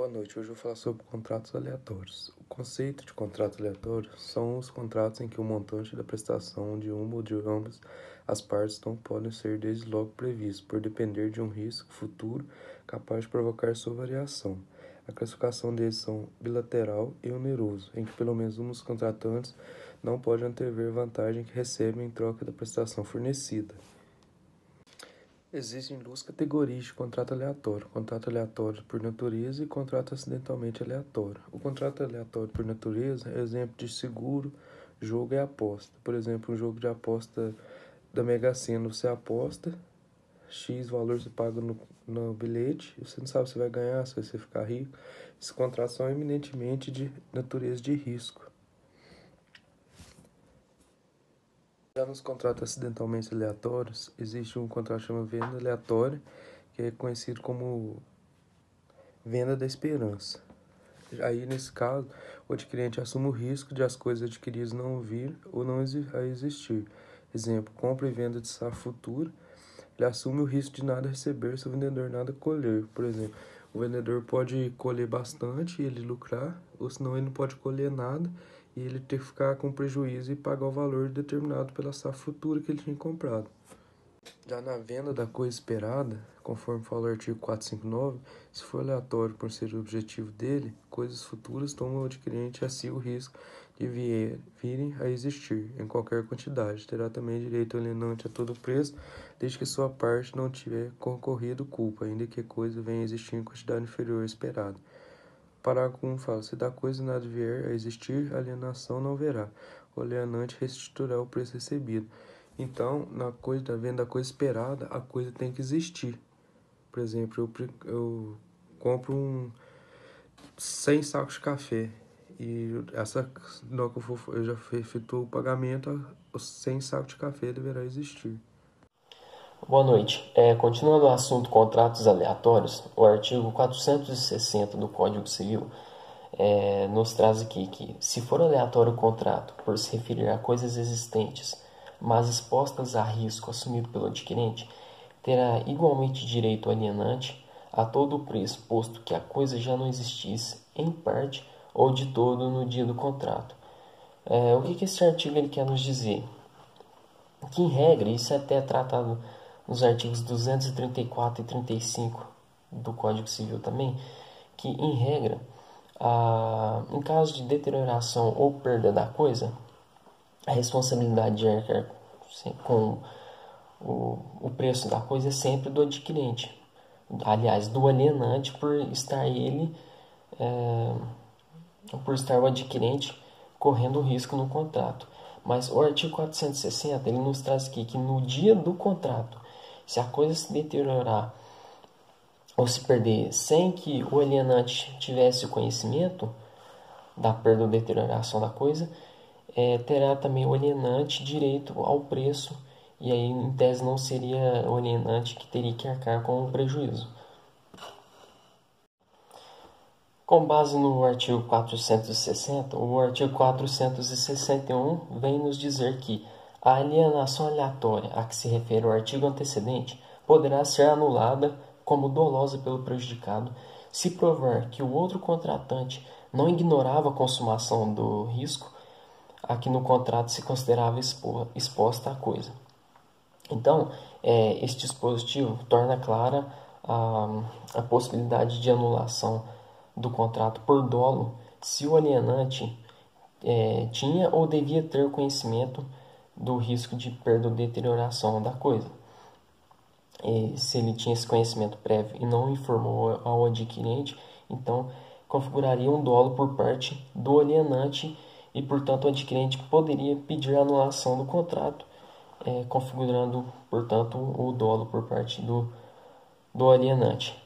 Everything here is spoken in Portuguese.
Boa noite, hoje eu vou falar sobre contratos aleatórios. O conceito de contrato aleatório são os contratos em que o montante da prestação de uma ou de ambas as partes não podem ser desde logo previstos, por depender de um risco futuro capaz de provocar sua variação. A classificação deles são bilateral e oneroso, em que pelo menos um dos contratantes não pode antever vantagem que recebe em troca da prestação fornecida. Existem duas categorias de contrato aleatório por natureza e contrato acidentalmente aleatório. O contrato aleatório por natureza é exemplo de seguro, jogo e aposta. Por exemplo, um jogo de aposta da Mega Sena, você aposta, X valor você paga no bilhete, e você não sabe se vai ganhar, se vai ficar rico. Esses contratos são eminentemente de natureza de risco. Já nos contratos acidentalmente aleatórios, existe um contrato chamado venda aleatória, que é conhecido como venda da esperança. Aí, nesse caso, o adquirente assume o risco de as coisas adquiridas não vir ou não existir. Exemplo, compra e venda de safra futura. Ele assume o risco de nada receber se o vendedor nada colher. Por exemplo, o vendedor pode colher bastante e ele lucrar, ou senão ele não pode colher nada e ele ter que ficar com prejuízo e pagar o valor determinado pela safra futura que ele tinha comprado. Já na venda da coisa esperada, conforme fala o artigo 459, se for aleatório por ser o objetivo dele, coisas futuras tomam o adquirente a si o risco de virem a existir, em qualquer quantidade. Terá também direito alienante a todo preço, desde que sua parte não tiver concorrido culpa, ainda que a coisa venha a existir em quantidade inferior à esperada. Parágrafo 1 fala, se da coisa nada vier a existir, alienação não haverá. O alienante restituirá o preço recebido. Então, na venda da coisa esperada, a coisa tem que existir. Por exemplo, eu compro 100 sacos de café e eu já efetuo o pagamento, os 100 sacos de café deverá existir. Boa noite. Continuando o assunto contratos aleatórios, o artigo 460 do Código Civil nos traz aqui que, se for aleatório o contrato por se referir a coisas existentes, mas expostas a risco assumido pelo adquirente, terá igualmente direito alienante a todo o preço, posto que a coisa já não existisse, em parte ou de todo, no dia do contrato. O que esse artigo ele quer nos dizer? Que, em regra, isso é até tratado nos artigos 234 e 35 do Código Civil também, que, em regra, em caso de deterioração ou perda da coisa, a responsabilidade de arcar com o preço da coisa é sempre do adquirente. Aliás, do alienante por estar o adquirente correndo risco no contrato. Mas o artigo 460 ele nos traz aqui que no dia do contrato, se a coisa se deteriorar ou se perder sem que o alienante tivesse o conhecimento da perda ou deterioração da coisa, terá também o alienante direito ao preço, e aí em tese não seria o alienante que teria que arcar com o prejuízo. Com base no artigo 460, o artigo 461 vem nos dizer que a alienação aleatória a que se refere o artigo antecedente poderá ser anulada como dolosa pelo prejudicado se provar que o outro contratante não ignorava a consumação do risco a que no contrato se considerava exposta a coisa. Então, este dispositivo torna clara a possibilidade de anulação do contrato por dolo se o alienante tinha ou devia ter conhecimento do risco de perda ou deterioração da coisa. Se ele tinha esse conhecimento prévio e não informou ao adquirente, então configuraria um dolo por parte do alienante e, portanto, o adquirente poderia pedir a anulação do contrato, configurando, portanto, o dolo por parte do alienante.